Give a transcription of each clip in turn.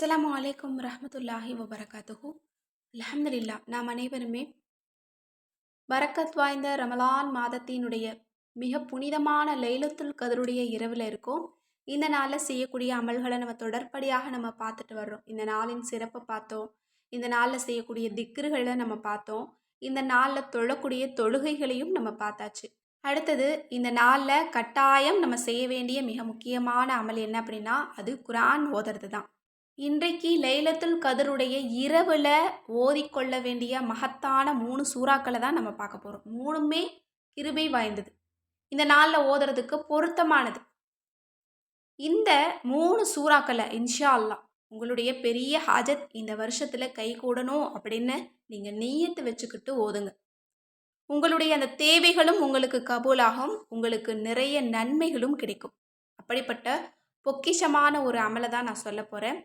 அஸ்ஸலாமு அலைக்கும் ரஹ்மத்துல்லாஹி வபரகாத்துஹு. அல்ஹம்துலில்லா, நாம் அனைவருமே பரக்கத் வாய்ந்த ரமலான் மாதத்தினுடைய மிக புனிதமான லைலத்துல் கதருடைய இரவில் இருக்கோம். இந்த நாளில் செய்யக்கூடிய அமல்களை நம்ம தொடர்படியாக நம்ம பார்த்துட்டு வர்றோம். இந்த நாளின் சிறப்பை பார்த்தோம். இந்த நாளில் செய்யக்கூடிய திக்ருகளை நம்ம பார்த்தோம். இந்த நாளில் தொழக்கூடிய தொழுகைகளையும் நம்ம பார்த்தாச்சு. அடுத்தது, இந்த நாளில் கட்டாயம் நம்ம செய்ய வேண்டிய மிக முக்கியமான அமல் என்ன அப்படின்னா, அது குர்ஆன் ஓதுறது தான். இன்றைக்கு லைலத்துல் கதருடைய இரவுல ஓதிக்கொள்ள வேண்டிய மகத்தான 3 சூறாக்களை தான் நம்ம பார்க்க போகிறோம். 3மே கிருபை வாய்ந்தது, இந்த நாளில் ஓதுறதுக்கு பொருத்தமானது. இந்த 3 சூறாக்களை இன்ஷா அல்லாஹ் உங்களுடைய பெரிய ஹாஜத் இந்த வருஷத்தில் கை கூடணும் அப்படின்னு நீங்கள் நீயத்து வச்சுக்கிட்டு ஓதுங்க. உங்களுடைய அந்த தேவைகளும் உங்களுக்கு கபூலாகும், உங்களுக்கு நிறைய நன்மைகளும் கிடைக்கும். அப்படிப்பட்ட பொக்கிஷமான ஒரு அமலை தான் நான் சொல்ல போகிறேன்.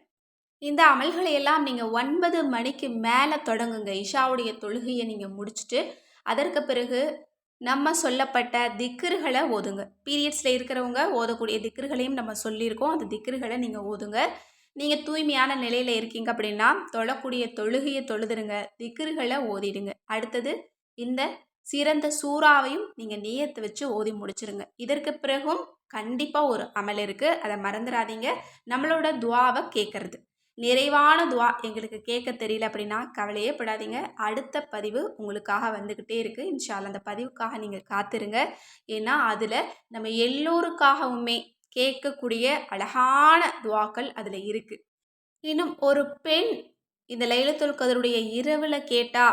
இந்த அமல்களை எல்லாம் நீங்கள் 9 மணிக்கு மேலே தொடங்குங்க. இஷாவுடைய தொழுகையை நீங்கள் முடிச்சுட்டு அதற்கு பிறகு நம்ம சொல்லப்பட்ட திக்ருகளை ஓதுங்க. பீரியட்ஸில் இருக்கிறவங்க ஓதக்கூடிய திக்ருகளையும் நம்ம சொல்லியிருக்கோம். அந்த திக்ருகளை நீங்கள் ஓதுங்க. நீங்கள் தூய்மையான நிலையில் இருக்கீங்க அப்படின்னா தொழக்கூடிய தொழுகையை தொழுதுருங்க, திக்ருகளை ஓதிடுங்க. அடுத்தது, இந்த சிறந்த சூறாவையும் நீங்கள் நியத்து வச்சு ஓதி முடிச்சிருங்க. இதற்கு பிறகும் கண்டிப்பாக ஒரு அமல் இருக்குது, அதை மறந்துடாதீங்க. நம்மளோட துவாவை கேட்கறது. நிறைவான துவா எங்களுக்கு கேட்க தெரியல அப்படின்னா கவலையே படாதீங்க. அடுத்த பதிவு உங்களுக்காக வந்துக்கிட்டே இருக்குது. இன்ஷா அல்லாஹ் அந்த பதிவுக்காக நீங்கள் காத்திருங்க. ஏன்னா அதில் நம்ம எல்லோருக்காகவுமே கேட்கக்கூடிய அழகான துவாக்கள் அதில் இருக்குது. இன்னும் ஒரு பெண் இந்த லைலத்துல் கதருடைய இரவில் கேட்டா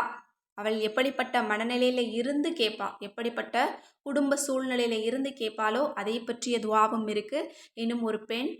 அவள் எப்படிப்பட்ட மனநிலையில் இருந்து கேட்பா, எப்படிப்பட்ட குடும்ப சூழ்நிலையில் இருந்து கேட்பாளோ அதை பற்றிய துவாவும் இருக்குது. இன்னும் ஒரு பெண்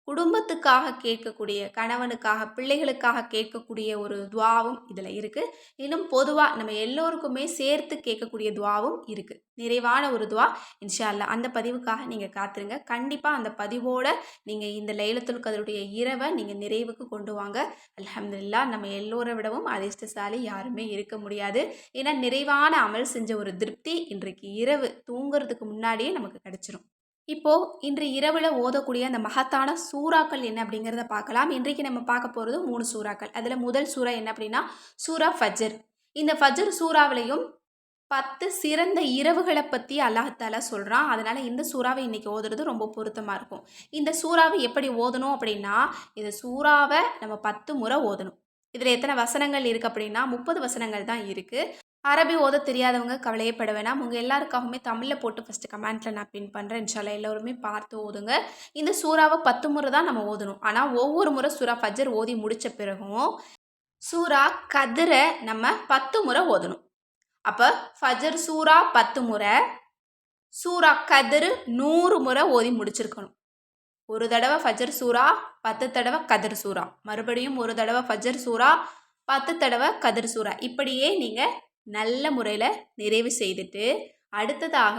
குடும்பத்துக்காக கேட்கக்கூடிய, கணவனுக்காக, பிள்ளைகளுக்காக கேட்கக்கூடிய ஒரு துவாவும் இதில் இருக்குது. இன்னும் பொதுவாக நம்ம எல்லோருக்குமே சேர்த்து கேட்கக்கூடிய துவாவும் இருக்குது. நிறைவான ஒரு துவா இன்ஷா அல்லாஹ். அந்த பதிவுக்காக நீங்கள் காத்துருங்க. கண்டிப்பாக அந்த பதிவோடு நீங்கள் இந்த லைலத்துல் கதருடைய இரவை நீங்கள் நிறைவுக்கு கொண்டு வாங்க. அல்ஹம்துலில்லாஹ், நம்ம எல்லோரை விடவும் அதிர்ஷ்டசாலி யாருமே இருக்க முடியாது. ஏன்னா நிறைவான அமல் செஞ்ச ஒரு திருப்தி இன்றைக்கு இரவு தூங்குறதுக்கு முன்னாடியே நமக்கு கிடைச்சிரும். இப்போது இன்று இரவில் ஓதக்கூடிய அந்த மகத்தான சூறாக்கள் என்ன அப்படிங்கிறத பார்க்கலாம். இன்றைக்கு நம்ம பார்க்க போகிறது 3 சூறாக்கள். அதில் முதல் சூறா என்ன அப்படின்னா சூரா ஃபஜ்ர். இந்த ஃபஜ்ர் சூறாவிலையும் 10 சிறந்த இரவுகளை பற்றி அல்லாஹ் தஆலா சொல்கிறான். அதனால் இந்த சூறாவை இன்றைக்கி ஓதுறது ரொம்ப பொருத்தமாக இருக்கும். இந்த சூறாவை எப்படி ஓதணும் அப்படின்னா, இந்த சூறாவை நம்ம 10 முறை ஓதணும். இதில் எத்தனை வசனங்கள் இருக்குது அப்படின்னா 30 வசனங்கள் தான் இருக்குது. அரபி ஓத தெரியாதவங்க கவலையே பட வேணாம். உங்கள் எல்லாருக்காகவுமே தமிழில் போட்டு ஃபஸ்ட்டு கமெண்ட்டில் நான் பின் பண்ணுறேன். இன்ஷால்லா எல்லோருமே பார்த்து ஓதுங்க. இந்த சூறாவை 10 முறை தான் நம்ம ஓதணும். ஆனால் ஒவ்வொரு முறை சூரா ஃபஜ்ர் ஓதி முடித்த பிறகும் சூரா கதிரை நம்ம 10 முறை ஓதணும். அப்போ ஃபஜ்ர் சூரா 10 முறை, சூரா கதிர் 100 முறை ஓதி முடிச்சிருக்கணும். ஒரு தடவை ஃபஜ்ர் சூரா, 10 தடவை கதிர் சூரா, மறுபடியும் ஒரு தடவை ஃபஜ்ர் சூரா, 10 தடவை கதிர் சூரா. இப்படியே நீங்கள் நல்ல முறையில் நிறைவு செய்துட்டு அடுத்ததாக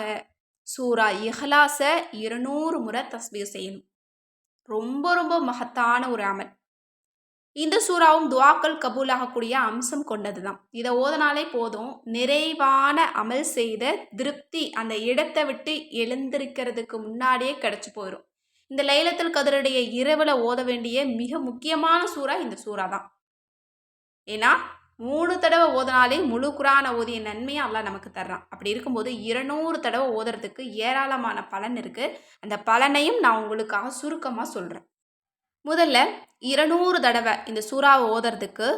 சூரா இஹ்லாஸை 200 முறை தஸ்பீஹ் செய்யணும். ரொம்ப ரொம்ப மகத்தான ஒரு அமல். இந்த சூறாவும் துவாக்கள் கபூலாகக்கூடிய அம்சம் கொண்டது தான். இதை ஓதனாலே போதும், நிறைவான அமல் செய்த திருப்தி அந்த இடத்தை விட்டு எழுந்திருக்கிறதுக்கு முன்னாடியே கிடச்சி போயிடும். இந்த லைலத்துல் கதருடைய இரவில் ஓத வேண்டிய மிக முக்கியமான சூறா இந்த சூறா தான். ஏன்னா 3 தடவை ஓதனாலே முழு குர்ஆனை ஓதிய நன்மையை அல்லாஹ் நமக்கு தர்றான். அப்படி இருக்கும்போது 200 தடவை ஓதுறதுக்கு ஏராளமான பலன் இருக்குது. அந்த பலனையும் நான் உங்களுக்காக சுருக்கமாக சொல்கிறேன். முதல்ல 200 தடவை இந்த சூறாவை ஓதுறதுக்கு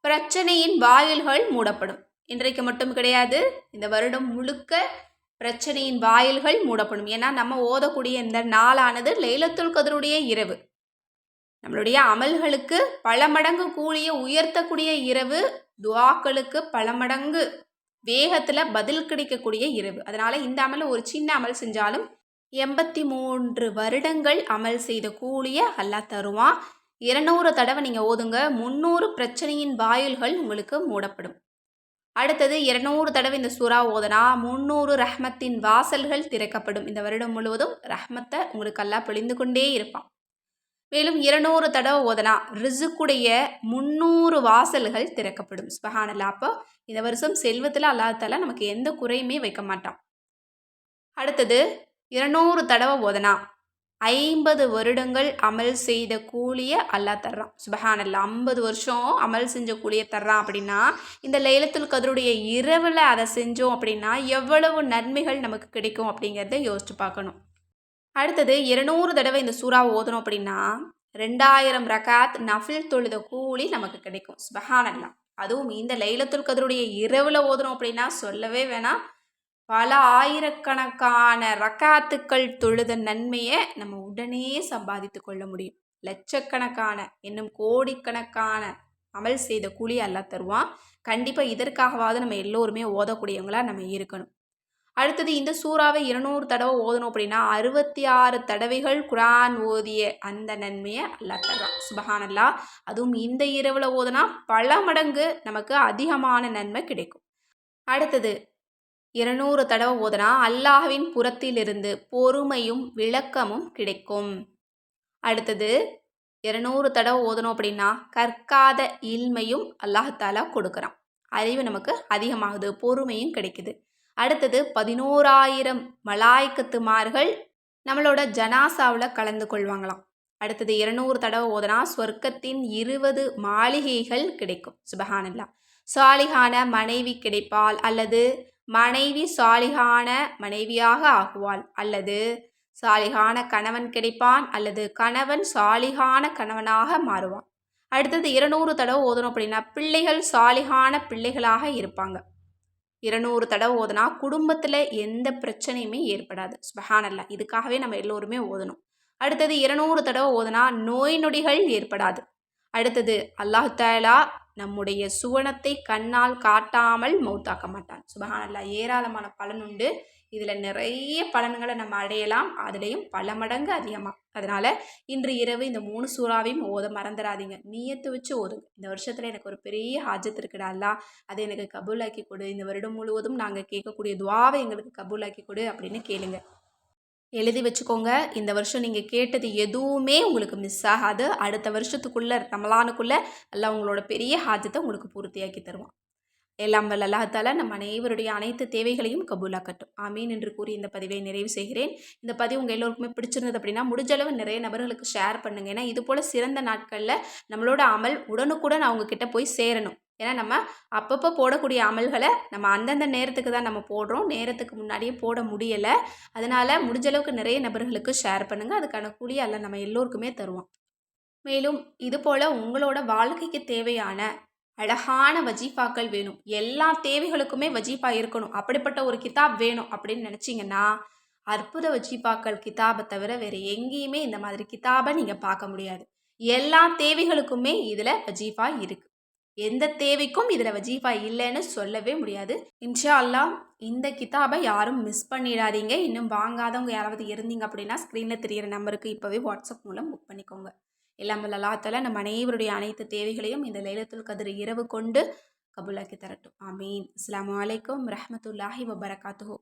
பிரச்சனையின் வாயில்கள் மூடப்படும். இன்றைக்கு மட்டும் கிடையாது, இந்த வருடம் முழுக்க பிரச்சனையின் வாயில்கள் மூடப்படும். ஏன்னா நம்ம ஓதக்கூடிய இந்த நாளானது லைலத்துல் கதருடைய இரவு. நம்மளுடைய அமல்களுக்கு பல மடங்கு கூலிய உயர்த்தக்கூடிய இரவு, துவாக்களுக்கு பல மடங்கு வேகத்தில் பதில் கிடைக்கக்கூடிய இரவு. அதனால் இந்த அமல் ஒரு சின்ன அமல் செஞ்சாலும் 83 வருடங்கள் அமல் செய்த கூலிய அல்லாஹ் தருவான். 200 தடவை நீங்கள் ஓதுங்க, 300 பிரச்சனையின் வாயில்கள் உங்களுக்கு மூடப்படும். அடுத்தது 200 தடவை இந்த சூறா ஓதனா 300 ரஹ்மத்தின் வாசல்கள் திறக்கப்படும். இந்த வருடம் முழுவதும் ரஹ்மத்தை உங்களுக்கு அல்லாஹ் பொழிந்து கொண்டே இருப்பான். மேலும் 200 தடவை ஓதனா ரிசுக்குடைய 300 வாசல்கள் திறக்கப்படும். சுப்ஹானல்லாஹ். அப்போ இந்த வருஷம் செல்வத்தில் அல்லாஹ் தஆலா நமக்கு எந்த குறையுமே வைக்க மாட்டான். அடுத்தது 200 தடவை ஓதனா 50 வருடங்கள் அமல் செய்த கூலியை அல்லாஹ் தர்றான். சுபஹானல்லாஹ். 50 வருஷம் அமல் செஞ்ச கூலியை தர்றான் அப்படின்னா, இந்த லைலத்துல் கத்ருடைய இரவில் அதை செஞ்சோம் அப்படின்னா எவ்வளவு நன்மைகள் நமக்கு கிடைக்கும் அப்படிங்கிறத யோசிச்சு பார்க்கணும். அடுத்தது 200 தடவை இந்த சூறாவை ஓதணும் அப்படின்னா 2000 ரகாத் நஃபில் தொழுத கூலி நமக்கு கிடைக்கும். சுபஹானல்லாஹ். அதுவும் இந்த லைலத்துல் கத்ருடைய இரவில் ஓதணும் அப்படின்னா சொல்லவே வேணாம். பல ஆயிரக்கணக்கான ரக்காத்துக்கள் தொழுத நன்மையை நம்ம உடனே சம்பாதித்து கொள்ள முடியும். லட்சக்கணக்கான இன்னும் கோடிக்கணக்கான அமல் செய்த கூலி அல்லாஹ் தருவான். கண்டிப்பாக இதற்காகவாவது நம்ம எல்லோருமே ஓதக்கூடியவங்களாக நம்ம இருக்கணும். அடுத்தது இந்த சூறாவை 200 தடவை ஓதணும் அப்படின்னா 66 தடவைகள் குரான் ஓதிய அந்த நன்மையை அல்லாஹ் தர்றான். சுபஹானல்லாஹ். அதுவும் இந்த இரவில் ஓதுனா பல மடங்கு நமக்கு அதிகமான நன்மை கிடைக்கும். அடுத்தது 200 தடவை ஓதுனா அல்லாஹ்வின் புறத்திலிருந்து பொறுமையும் விளக்கமும் கிடைக்கும். அடுத்தது 200 தடவை ஓதணும் அப்படின்னா கற்காத இல்மையும் அல்லாஹாலா கொடுக்குறான். அறிவு நமக்கு அதிகமாகுது, பொறுமையும் கிடைக்குது. அடுத்தது 11,000 மலாய்க்கத்துமார்கள் நம்மளோட ஜனாசாவில் கலந்து கொள்வாங்களாம். அடுத்தது 200 தடவை ஓதுனா சொர்க்கத்தின் 20 மாளிகைகள் கிடைக்கும். சுபஹானல்லாஹ். சாலிஹான மனைவி கிடைப்பாள், அல்லது மனைவி சாலிஹான மனைவியாக ஆகுவாள், அல்லது சாலிஹான கணவன் கிடைப்பான், அல்லது கணவன் சாலிஹான கணவனாக மாறுவான். அடுத்தது 200 தடவை ஓதணும் அப்படின்னா பிள்ளைகள் சாலிஹான பிள்ளைகளாக இருப்பாங்க. 200 தடவை ஓதுனா குடும்பத்தில் எந்த பிரச்சனையுமே ஏற்படாது. சுபஹானல்லாஹ். இதுக்காகவே நம்ம எல்லோருமே ஓதணும். அடுத்தது 200 தடவை ஓதுனா நோய் நொடிகள் ஏற்படாது. அடுத்தது அல்லாஹ் தஆலா நம்முடைய சுவனத்தை கண்ணால் காட்டாமல் மௌத்தாக்க மாட்டான். சுபஹானல்லாஹ். ஏராளமான பலன் உண்டு. இதில் நிறைய பலன்களை நம்ம அடையலாம், அதுலேயும் பல மடங்கு அதிகமாக. அதனால் இன்று இரவு இந்த 3 சூறாவையும் ஓத மறந்துடாதீங்க. நியத்து வச்சு ஓதுங்க. இந்த வருஷத்தில் எனக்கு ஒரு பெரிய ஹாஜத் இருக்குடா அல்லாஹ், அதை எனக்கு கபூலாக்கி கொடு, இந்த வருடம் முழுவதும் நாங்கள் கேட்கக்கூடிய துவாவை எங்களுக்கு கபூலாக்கி கொடு அப்படின்னு கேளுங்க. எழுதி வச்சுக்கோங்க. இந்த வருஷம் நீங்கள் கேட்டது எதுவுமே உங்களுக்கு மிஸ் ஆகாது. அடுத்த வருஷத்துக்குள்ளே ரமலானுக்குள்ளே எல்லாம் உங்களோட பெரிய ஹாஜத்தை உங்களுக்கு பூர்த்தியாக்கி தருவான். எல்லாம் வல்ல அல்லாஹ் தஆலா நம் அனைவருடைய அனைத்து தேவைகளையும் கபூலாக்கட்டும். ஆமீன் என்று கூறி இந்த பதிவை நிறைவு செய்கிறேன். இந்த பதிவு உங்கள் எல்லோருக்குமே பிடிச்சிருந்தது அப்படின்னா முடிஞ்சளவு நிறைய நபர்களுக்கு ஷேர் பண்ணுங்க. ஏன்னா இது போல் சிறந்த நாட்களில் நம்மளோட அமல் உடனுக்குடன் அவங்கக்கிட்ட போய் சேரணும். ஏன்னா நம்ம அப்பப்போ போடக்கூடிய அமல்களை நம்ம அந்தந்த நேரத்துக்கு தான் நம்ம போடுறோம், நேரத்துக்கு முன்னாடியே போட முடியலை. அதனால் முடிஞ்சளவுக்கு நிறைய நபர்களுக்கு ஷேர் பண்ணுங்கள். அதுக்கான கூலி அல்லாஹ் நம்ம எல்லோருக்குமே தருவோம். மேலும் இது போல் உங்களோட வாழ்க்கைக்கு தேவையான அழகான வஜீஃபாக்கள் வேணும், எல்லா தேவைகளுக்குமே வஜீஃபா இருக்கணும், அப்படிப்பட்ட ஒரு கிதாப் வேணும் அப்படின்னு நினச்சிங்கன்னா அற்புத வஜீஃபாக்கள் கிதாபை தவிர வேறு எங்கேயுமே இந்த மாதிரி கிதாபை நீங்கள் பார்க்க முடியாது. எல்லா தேவைகளுக்குமே இதில் வஜீஃபா இருக்குது. எந்த தேவைக்கும் இதில் வஜீஃபா இல்லைன்னு சொல்லவே முடியாது. இன்ஷா அல்லாஹ் இந்த கிதாபை யாரும் மிஸ் பண்ணிடாதீங்க. இன்னும் வாங்காதவங்க யாராவது இருந்தீங்க அப்படின்னா ஸ்க்ரீனில் தெரிகிற நம்பருக்கு இப்போவே வாட்ஸ்அப் மூலம் புக் பண்ணிக்கோங்க. எல்லாம் வல்ல அல்லாஹ் தஆலா நம் அனைவருடைய அனைத்து தேவைகளையும் இந்த லைலத்துல் கத்ர் இரவு கொண்டு கபூலாக்கி தரட்டும். ஆமீன். அஸ்ஸலாமு அலைக்கும் ரஹ்மத்துல்லாஹி வபரகாத்துஹு.